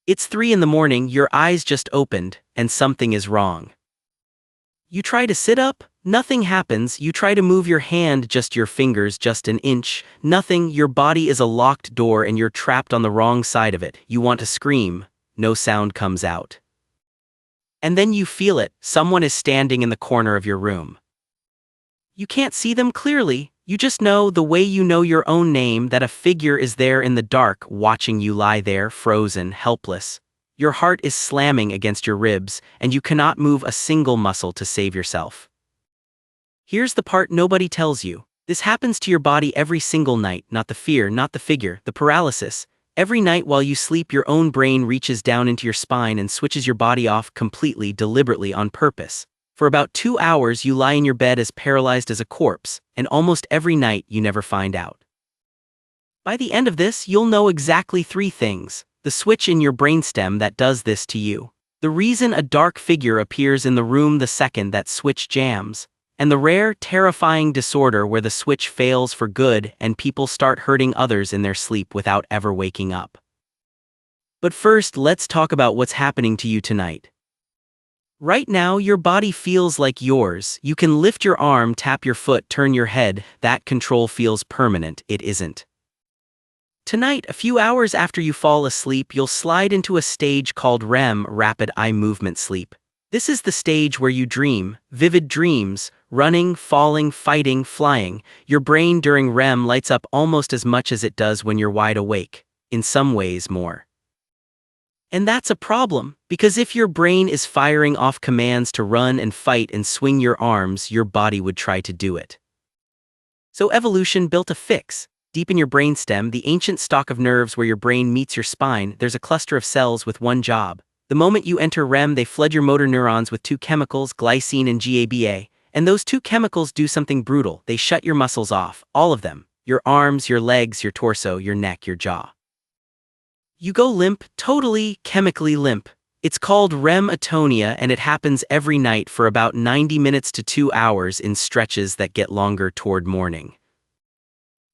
It's 3 in the morning, your eyes just opened, and something is wrong. You try to sit up, nothing happens. You try to move your hand, just your fingers, just an inch, nothing. Your body is a locked door and you're trapped on the wrong side of it. You want to scream, no sound comes out. And then you feel it, someone is standing in the corner of your room. You can't see them clearly, you just know the way you know your own name that a figure is there in the dark watching you lie there, frozen, helpless. Your heart is slamming against your ribs, and you cannot move a single muscle to save yourself. Here's the part nobody tells you. This happens to your body every single night, not the fear, not the figure, the paralysis. Every night while you sleep, your own brain reaches down into your spine and switches your body off completely, deliberately, on purpose. For about 2 hours you lie in your bed as paralyzed as a corpse, and almost every night you never find out. By the end of this, you'll know exactly 3 things. The switch in your brainstem that does this to you. The reason a dark figure appears in the room the second that switch jams. And the rare, terrifying disorder where the switch fails for good and people start hurting others in their sleep without ever waking up. But first, let's talk about what's happening to you tonight. Right now, your body feels like yours. You can lift your arm, tap your foot, turn your head. That control feels permanent. It isn't. Tonight, a few hours after you fall asleep, you'll slide into a stage called REM, rapid eye movement sleep. This is the stage where you dream, vivid dreams, running, falling, fighting, flying. Your brain during REM lights up almost as much as it does when you're wide awake, in some ways more. And that's a problem, because if your brain is firing off commands to run and fight and swing your arms, your body would try to do it. So evolution built a fix. Deep in your brainstem, the ancient stalk of nerves where your brain meets your spine, there's a cluster of cells with one job. The moment you enter REM, they flood your motor neurons with 2 chemicals, glycine and GABA, and those 2 chemicals do something brutal. They shut your muscles off, all of them. Your arms, your legs, your torso, your neck, your jaw. You go limp, totally, chemically limp. It's called REM atonia, and it happens every night for about 90 minutes to 2 hours in stretches that get longer toward morning.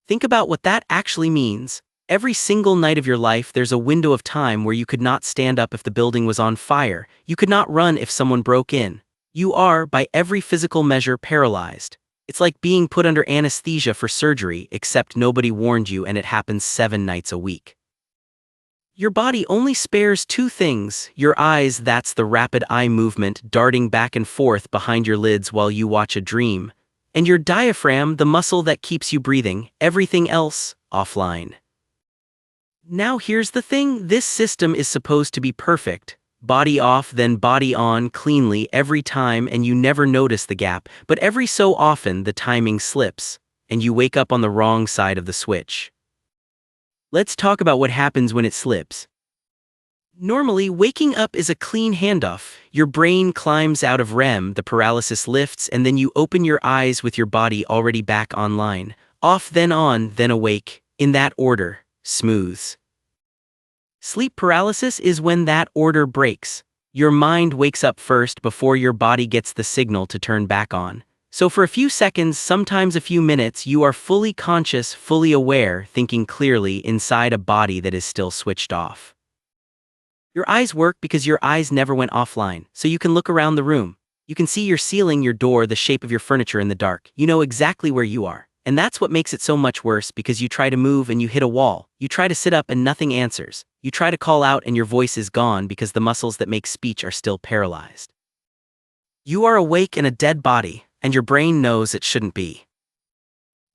Think about what that actually means. Every single night of your life, there's a window of time where you could not stand up if the building was on fire. You could not run if someone broke in. You are, by every physical measure, paralyzed. It's like being put under anesthesia for surgery, except nobody warned you and it happens 7 nights a week. Your body only spares 2 things. Your eyes, that's the rapid eye movement darting back and forth behind your lids while you watch a dream. And your diaphragm, the muscle that keeps you breathing. Everything else, offline. Now here's the thing, this system is supposed to be perfect. Body off, then body on, cleanly every time, and you never notice the gap, but every so often the timing slips, and you wake up on the wrong side of the switch. Let's talk about what happens when it slips. Normally, waking up is a clean handoff. Your brain climbs out of REM, the paralysis lifts, and then you open your eyes with your body already back online. Off, then on, then awake, in that order, smooths. Sleep paralysis is when that order breaks. Your mind wakes up first before your body gets the signal to turn back on. So for a few seconds, sometimes a few minutes, you are fully conscious, fully aware, thinking clearly inside a body that is still switched off. Your eyes work because your eyes never went offline, so you can look around the room. You can see your ceiling, your door, the shape of your furniture in the dark. You know exactly where you are. And that's what makes it so much worse, because you try to move and you hit a wall. You try to sit up and nothing answers. You try to call out and your voice is gone because the muscles that make speech are still paralyzed. You are awake in a dead body, and your brain knows it shouldn't be.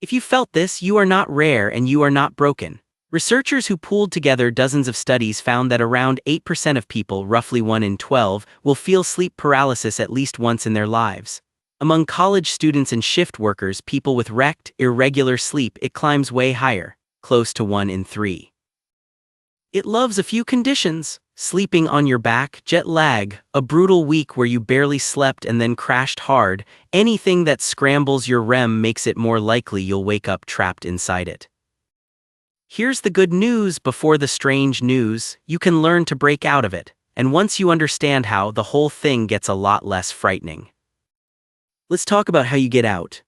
If you felt this, you are not rare and you are not broken. Researchers who pooled together dozens of studies found that around 8% of people, roughly 1 in 12, will feel sleep paralysis at least once in their lives. Among college students and shift workers, people with wrecked, irregular sleep, it climbs way higher, close to 1 in 3. It loves a few conditions: sleeping on your back, jet lag, a brutal week where you barely slept and then crashed hard. Anything that scrambles your REM makes it more likely you'll wake up trapped inside it. Here's the good news before the strange news: you can learn to break out of it, and once you understand how, the whole thing gets a lot less frightening. Let's talk about how you get out.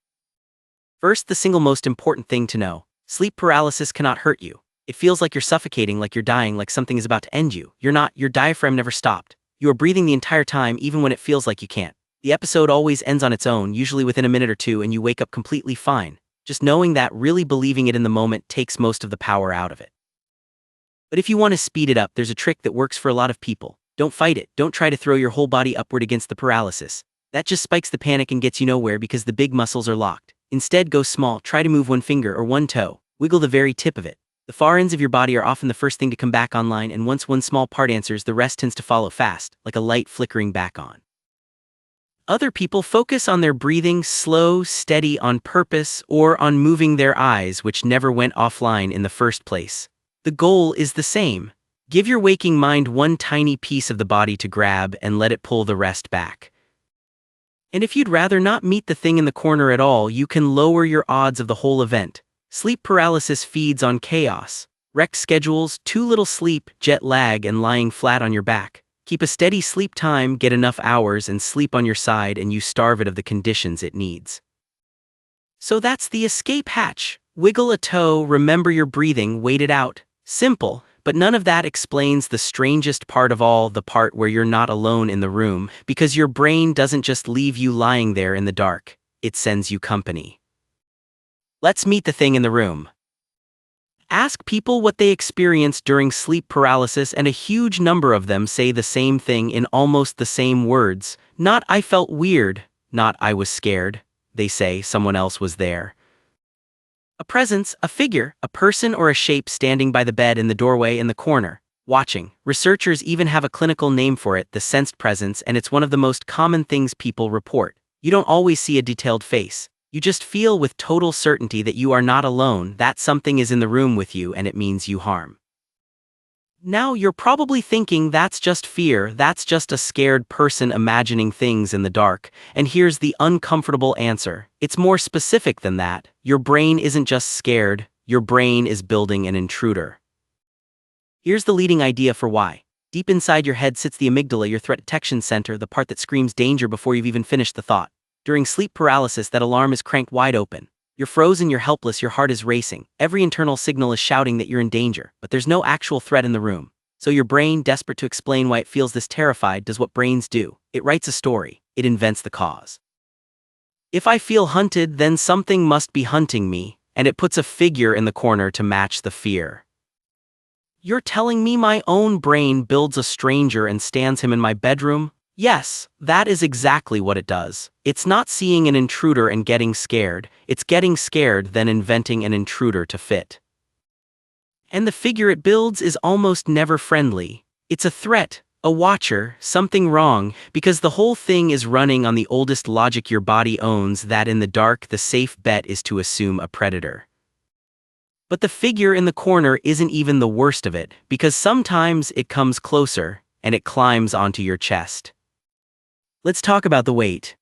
First, the single most important thing to know: sleep paralysis cannot hurt you. It feels like you're suffocating, like you're dying, like something is about to end you. You're not, your diaphragm never stopped. You are breathing the entire time, even when it feels like you can't. The episode always ends on its own, usually within a minute or two, and you wake up completely fine. Just knowing that, really believing it in the moment, takes most of the power out of it. But if you want to speed it up, there's a trick that works for a lot of people. Don't fight it. Don't try to throw your whole body upward against the paralysis. That just spikes the panic and gets you nowhere because the big muscles are locked. Instead, go small. Try to move one finger or one toe. Wiggle the very tip of it. The far ends of your body are often the first thing to come back online, and once one small part answers, the rest tends to follow fast, like a light flickering back on. Other people focus on their breathing, slow, steady, on purpose, or on moving their eyes, which never went offline in the first place. The goal is the same. Give your waking mind one tiny piece of the body to grab and let it pull the rest back. And if you'd rather not meet the thing in the corner at all, you can lower your odds of the whole event. Sleep paralysis feeds on chaos. Wrecked schedules, too little sleep, jet lag, and lying flat on your back. Keep a steady sleep time, get enough hours, and sleep on your side, and you starve it of the conditions it needs. So that's the escape hatch. Wiggle a toe, remember your breathing, wait it out. Simple, but none of that explains the strangest part of all, the part where you're not alone in the room, because your brain doesn't just leave you lying there in the dark, it sends you company. Let's meet the thing in the room. Ask people what they experienced during sleep paralysis, and a huge number of them say the same thing in almost the same words. Not "I felt weird," not "I was scared." They say someone else was there. A presence, a figure, a person or a shape standing by the bed, in the doorway, in the corner, watching. Researchers even have a clinical name for it, the sensed presence, and it's one of the most common things people report. You don't always see a detailed face. You just feel with total certainty that you are not alone, that something is in the room with you and it means you harm. Now you're probably thinking that's just fear, that's just a scared person imagining things in the dark, and here's the uncomfortable answer. It's more specific than that. Your brain isn't just scared, your brain is building an intruder. Here's the leading idea for why. Deep inside your head sits the amygdala, your threat detection center, the part that screams danger before you've even finished the thought. During sleep paralysis, that alarm is cranked wide open. You're frozen, you're helpless, your heart is racing. Every internal signal is shouting that you're in danger, but there's no actual threat in the room. So your brain, desperate to explain why it feels this terrified, does what brains do. It writes a story. It invents the cause. If I feel hunted, then something must be hunting me, and it puts a figure in the corner to match the fear. You're telling me my own brain builds a stranger and stands him in my bedroom? Yes, that is exactly what it does. It's not seeing an intruder and getting scared, it's getting scared then inventing an intruder to fit. And the figure it builds is almost never friendly. It's a threat, a watcher, something wrong, because the whole thing is running on the oldest logic your body owns, that in the dark the safe bet is to assume a predator. But the figure in the corner isn't even the worst of it, because sometimes it comes closer, and it climbs onto your chest. Let's talk about the weight.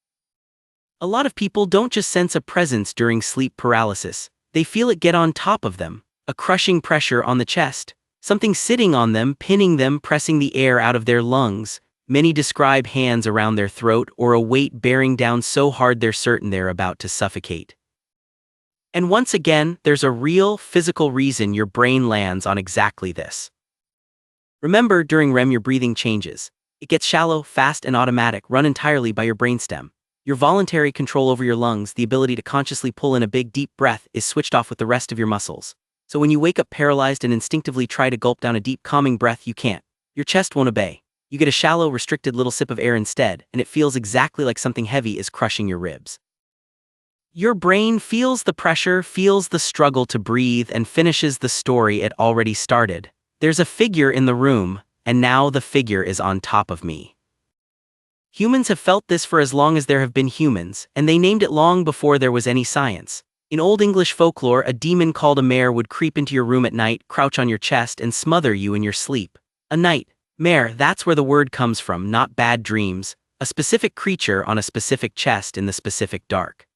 A lot of people don't just sense a presence during sleep paralysis, they feel it get on top of them, a crushing pressure on the chest, something sitting on them, pinning them, pressing the air out of their lungs. Many describe hands around their throat or a weight bearing down so hard they're certain they're about to suffocate. And once again, there's a real, physical reason your brain lands on exactly this. Remember, during REM your breathing changes. It gets shallow, fast, and automatic, run entirely by your brainstem. Your voluntary control over your lungs, the ability to consciously pull in a big, deep breath, is switched off with the rest of your muscles. So when you wake up paralyzed and instinctively try to gulp down a deep, calming breath, you can't. Your chest won't obey. You get a shallow, restricted little sip of air instead, and it feels exactly like something heavy is crushing your ribs. Your brain feels the pressure, feels the struggle to breathe, and finishes the story it already started. There's a figure in the room, and now the figure is on top of me. Humans have felt this for as long as there have been humans, and they named it long before there was any science. In Old English folklore, a demon called a mare would creep into your room at night, crouch on your chest, and smother you in your sleep. A nightmare, that's where the word comes from, not bad dreams, a specific creature on a specific chest in the specific dark.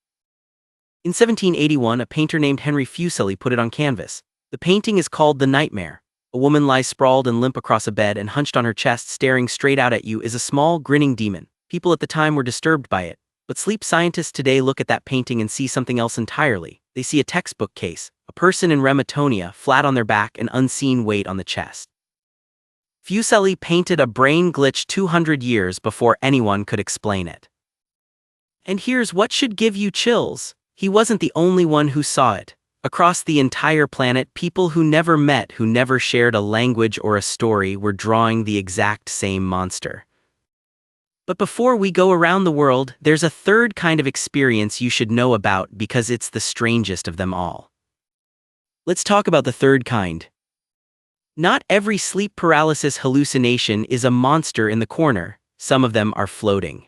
In 1781, a painter named Henry Fuseli put it on canvas. The painting is called The Nightmare. A woman lies sprawled and limp across a bed, and hunched on her chest, staring straight out at you, is a small, grinning demon. People at the time were disturbed by it, but sleep scientists today look at that painting and see something else entirely. They see a textbook case, a person in rematonia, flat on their back, an unseen weight on the chest. Fuseli painted a brain glitch 200 years before anyone could explain it. And here's what should give you chills. He wasn't the only one who saw it. Across the entire planet, people who never met, who never shared a language or a story, were drawing the exact same monster. But before we go around the world, there's a third kind of experience you should know about because it's the strangest of them all. Let's talk about the third kind. Not every sleep paralysis hallucination is a monster in the corner. Some of them are floating.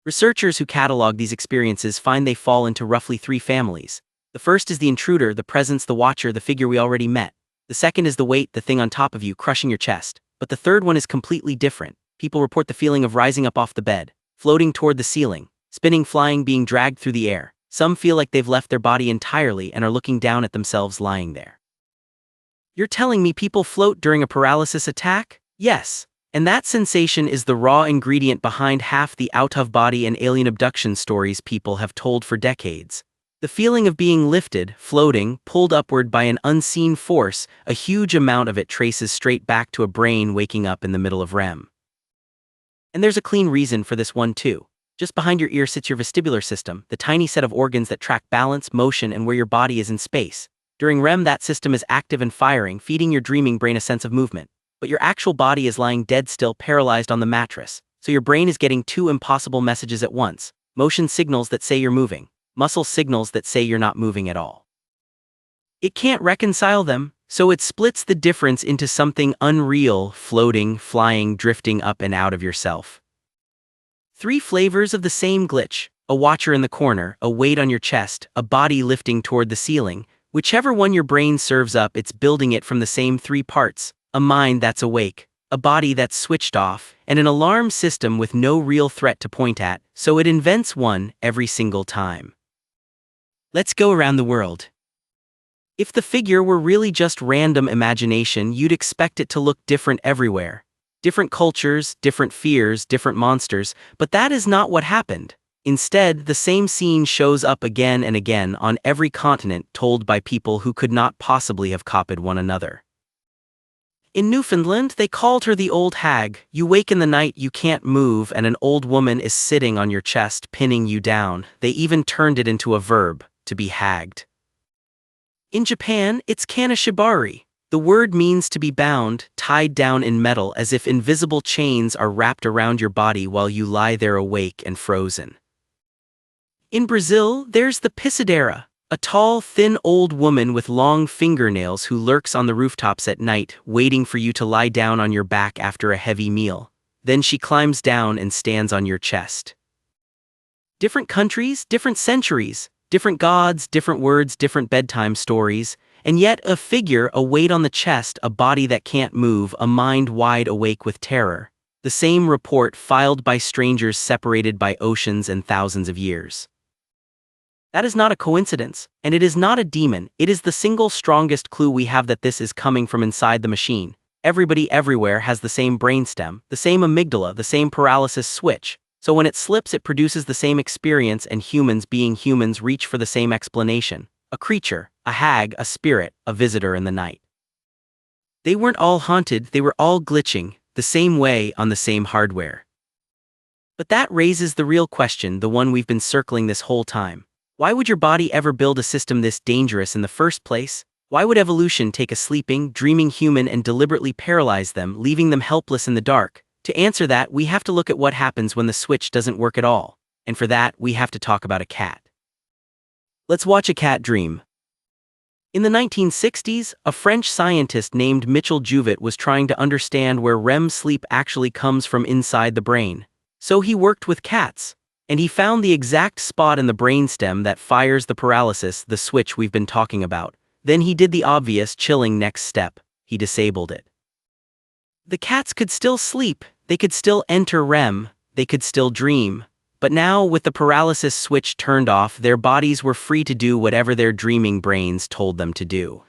Researchers who catalog these experiences find they fall into roughly 3 families. The first is the intruder, the presence, the watcher, the figure we already met. The second is the weight, the thing on top of you, crushing your chest. But the third one is completely different. People report the feeling of rising up off the bed, floating toward the ceiling, spinning, flying, being dragged through the air. Some feel like they've left their body entirely and are looking down at themselves lying there. You're telling me people float during a paralysis attack? Yes. And that sensation is the raw ingredient behind half the out-of-body and alien abduction stories people have told for decades. The feeling of being lifted, floating, pulled upward by an unseen force, a huge amount of it traces straight back to a brain waking up in the middle of REM. And there's a clean reason for this one too. Just behind your ear sits your vestibular system, the tiny set of organs that track balance, motion, and where your body is in space. During REM, that system is active and firing, feeding your dreaming brain a sense of movement. But your actual body is lying dead still, paralyzed on the mattress. So your brain is getting 2 impossible messages at once. Motion signals that say you're moving. Muscle signals that say you're not moving at all. It can't reconcile them, so it splits the difference into something unreal, floating, flying, drifting up and out of yourself. 3 flavors of the same glitch: a watcher in the corner, a weight on your chest, a body lifting toward the ceiling. Whichever one your brain serves up, it's building it from the same 3 parts: a mind that's awake, a body that's switched off, and an alarm system with no real threat to point at, so it invents one every single time. Let's go around the world. If the figure were really just random imagination, you'd expect it to look different everywhere. Different cultures, different fears, different monsters, but that is not what happened. Instead, the same scene shows up again and again on every continent, told by people who could not possibly have copied one another. In Newfoundland, they called her the old hag. You wake in the night, you can't move, and an old woman is sitting on your chest, pinning you down. They even turned it into a verb, to be hagged. In Japan, it's kanashibari. The word means to be bound, tied down in metal, as if invisible chains are wrapped around your body while you lie there awake and frozen. In Brazil, there's the pisadeira, a tall, thin old woman with long fingernails who lurks on the rooftops at night, waiting for you to lie down on your back after a heavy meal. Then she climbs down and stands on your chest. Different countries, different centuries, different gods, different words, different bedtime stories, and yet a figure, a weight on the chest, a body that can't move, a mind wide awake with terror. The same report filed by strangers separated by oceans and thousands of years. That is not a coincidence, and it is not a demon. It is the single strongest clue we have that this is coming from inside the machine. Everybody everywhere has the same brainstem, the same amygdala, the same paralysis switch. So when it slips, it produces the same experience, and humans, being humans, reach for the same explanation. A creature, a hag, a spirit, a visitor in the night. They weren't all haunted, they were all glitching, the same way on the same hardware. But that raises the real question, the one we've been circling this whole time. Why would your body ever build a system this dangerous in the first place? Why would evolution take a sleeping, dreaming human and deliberately paralyze them, leaving them helpless in the dark? To answer that, we have to look at what happens when the switch doesn't work at all. And for that, we have to talk about a cat. Let's watch a cat dream. In the 1960s, a French scientist named Michel Jouvet was trying to understand where REM sleep actually comes from inside the brain. So he worked with cats. And he found the exact spot in the brainstem that fires the paralysis, the switch we've been talking about. Then he did the obvious, chilling next step. He disabled it. The cats could still sleep, they could still enter REM, they could still dream. But now, with the paralysis switch turned off, their bodies were free to do whatever their dreaming brains told them to do.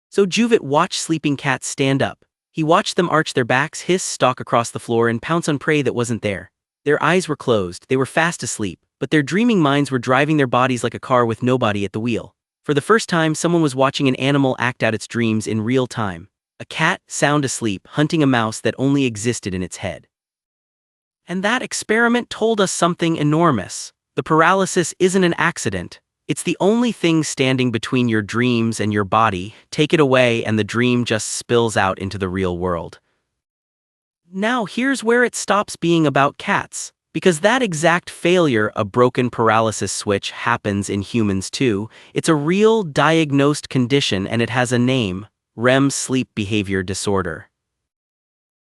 So Jouvet watched sleeping cats stand up. He watched them arch their backs, hiss, stalk across the floor, and pounce on prey that wasn't there. Their eyes were closed, they were fast asleep, but their dreaming minds were driving their bodies like a car with nobody at the wheel. For the first time, someone was watching an animal act out its dreams in real time. A cat, sound asleep, hunting a mouse that only existed in its head. And that experiment told us something enormous. The paralysis isn't an accident. It's the only thing standing between your dreams and your body. Take it away and the dream just spills out into the real world. Now here's where it stops being about cats. Because that exact failure, a broken paralysis switch, happens in humans too. It's a real diagnosed condition and it has a name: REM sleep behavior disorder.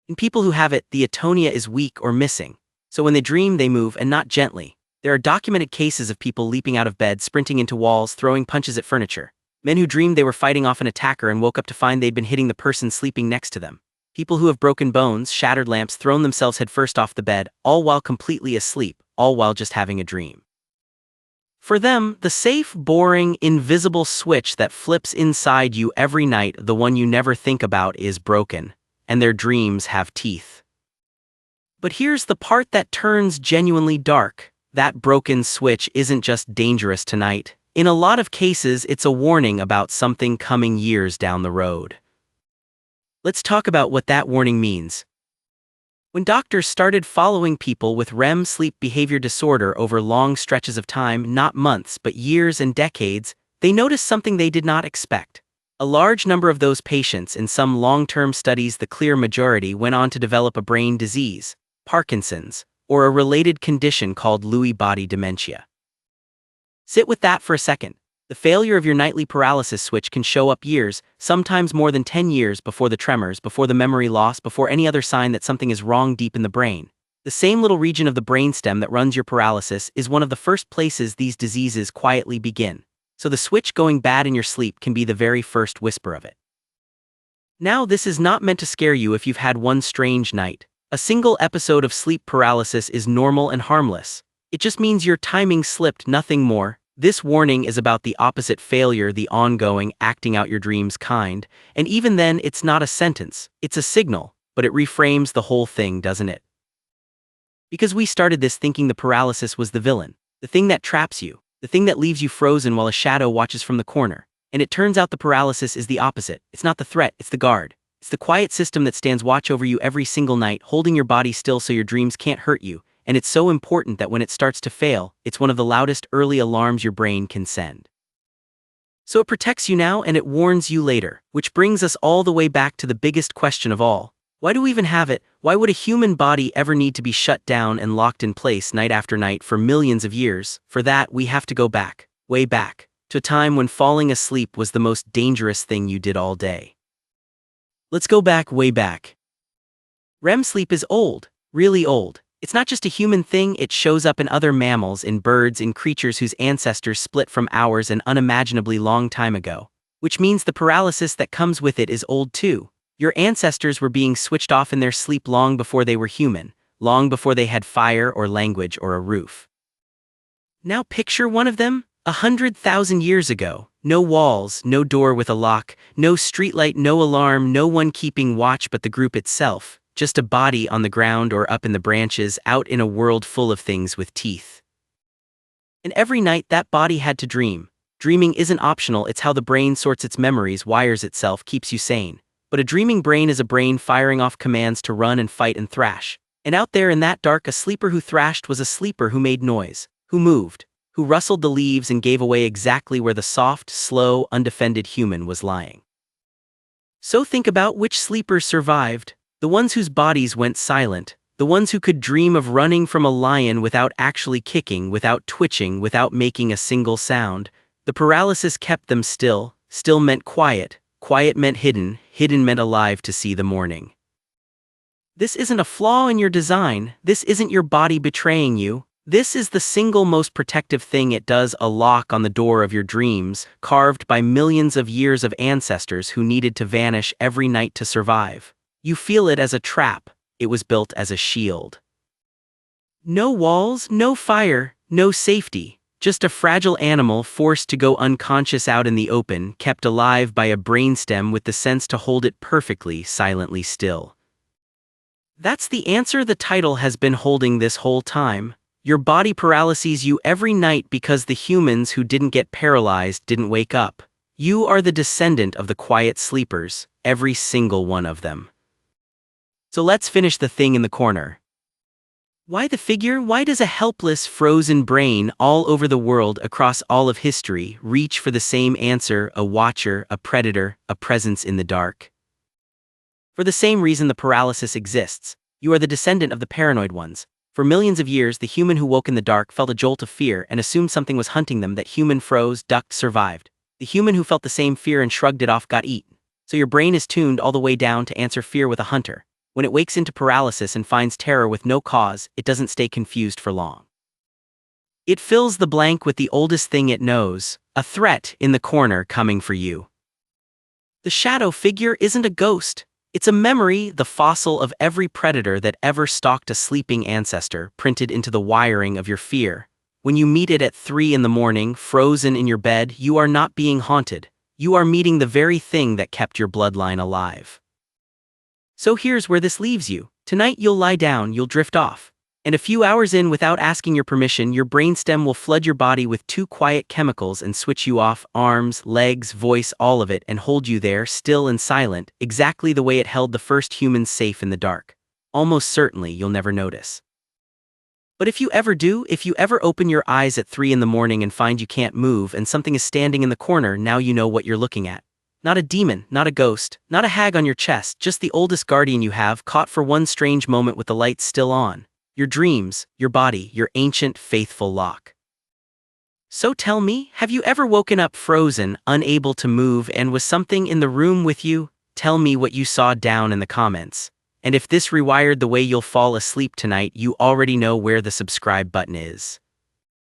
In people who have it, the atonia is weak or missing. So when they dream, they move, and not gently. There are documented cases of people leaping out of bed, sprinting into walls, throwing punches at furniture. Men who dreamed they were fighting off an attacker and woke up to find they'd been hitting the person sleeping next to them. People who have broken bones, shattered lamps, thrown themselves headfirst off the bed, all while completely asleep, all while just having a dream. For them, the safe, boring, invisible switch that flips inside you every night, the one you never think about, is broken, and their dreams have teeth. But here's the part that turns genuinely dark. That broken switch isn't just dangerous tonight. In a lot of cases, it's a warning about something coming years down the road. Let's talk about what that warning means. When doctors started following people with REM sleep behavior disorder over long stretches of time, not months but years and decades, they noticed something they did not expect. A large number of those patients, in some long-term studies the clear majority, went on to develop a brain disease, Parkinson's, or a related condition called Lewy body dementia. Sit with that for a second. The failure of your nightly paralysis switch can show up years, sometimes more than 10 years, before the tremors, before the memory loss, before any other sign that something is wrong deep in the brain. The same little region of the brainstem that runs your paralysis is one of the first places these diseases quietly begin. So the switch going bad in your sleep can be the very first whisper of it. Now, this is not meant to scare you if you've had one strange night. A single episode of sleep paralysis is normal and harmless. It just means your timing slipped, nothing more. This warning is about the opposite failure, the ongoing, acting out your dreams kind, and even then it's not a sentence, it's a signal, but it reframes the whole thing, doesn't it? Because we started this thinking the paralysis was the villain, the thing that traps you, the thing that leaves you frozen while a shadow watches from the corner, and it turns out the paralysis is the opposite. It's not the threat, it's the guard. It's the quiet system that stands watch over you every single night, holding your body still so your dreams can't hurt you. And it's so important that when it starts to fail, it's one of the loudest early alarms your brain can send. So it protects you now and it warns you later, which brings us all the way back to the biggest question of all. Why do we even have it? Why would a human body ever need to be shut down and locked in place night after night for millions of years? For that, we have to go back, way back, to a time when falling asleep was the most dangerous thing you did all day. Let's go back, way back. REM sleep is old, really old. It's not just a human thing, it shows up in other mammals, in birds, in creatures whose ancestors split from ours an unimaginably long time ago. Which means the paralysis that comes with it is old too. Your ancestors were being switched off in their sleep long before they were human, long before they had fire or language or a roof. Now picture one of them, 100,000 years ago. No walls, no door with a lock, no streetlight, no alarm, no one keeping watch but the group itself. Just a body on the ground or up in the branches, out in a world full of things with teeth. And every night that body had to dream. Dreaming isn't optional, it's how the brain sorts its memories, wires itself, keeps you sane. But a dreaming brain is a brain firing off commands to run and fight and thrash. And out there in that dark, a sleeper who thrashed was a sleeper who made noise, who moved, who rustled the leaves and gave away exactly where the soft, slow, undefended human was lying. So think about which sleepers survived. The ones whose bodies went silent, the ones who could dream of running from a lion without actually kicking, without twitching, without making a single sound. The paralysis kept them still, still meant quiet, quiet meant hidden, hidden meant alive to see the morning. This isn't a flaw in your design, this isn't your body betraying you, this is the single most protective thing it does, a lock on the door of your dreams, carved by millions of years of ancestors who needed to vanish every night to survive. You feel it as a trap, it was built as a shield. No walls, no fire, no safety, just a fragile animal forced to go unconscious out in the open, kept alive by a brainstem with the sense to hold it perfectly, silently still. That's the answer the title has been holding this whole time. Your body paralyzes you every night because the humans who didn't get paralyzed didn't wake up. You are the descendant of the quiet sleepers, every single one of them. So let's finish the thing in the corner. Why the figure? Why does a helpless, frozen brain all over the world across all of history reach for the same answer: a watcher, a predator, a presence in the dark? For the same reason the paralysis exists. You are the descendant of the paranoid ones. For millions of years, the human who woke in the dark felt a jolt of fear and assumed something was hunting them. That human froze, ducked, survived. The human who felt the same fear and shrugged it off got eaten. So your brain is tuned all the way down to answer fear with a hunter. When it wakes into paralysis and finds terror with no cause, it doesn't stay confused for long. It fills the blank with the oldest thing it knows, a threat in the corner coming for you. The shadow figure isn't a ghost. It's a memory, the fossil of every predator that ever stalked a sleeping ancestor, printed into the wiring of your fear. When you meet it at 3 in the morning, frozen in your bed, you are not being haunted. You are meeting the very thing that kept your bloodline alive. So here's where this leaves you. Tonight you'll lie down, you'll drift off. And a few hours in, without asking your permission, your brainstem will flood your body with 2 quiet chemicals and switch you off: arms, legs, voice, all of it, and hold you there, still and silent, exactly the way it held the first humans safe in the dark. Almost certainly you'll never notice. But if you ever do, if you ever open your eyes at 3 in the morning and find you can't move and something is standing in the corner, now you know what you're looking at. Not a demon, not a ghost, not a hag on your chest, just the oldest guardian you have, caught for one strange moment with the lights still on. Your dreams, your body, your ancient, faithful lock. So tell me, have you ever woken up frozen, unable to move, and was something in the room with you? Tell me what you saw down in the comments. And if this rewired the way you'll fall asleep tonight, you already know where the subscribe button is.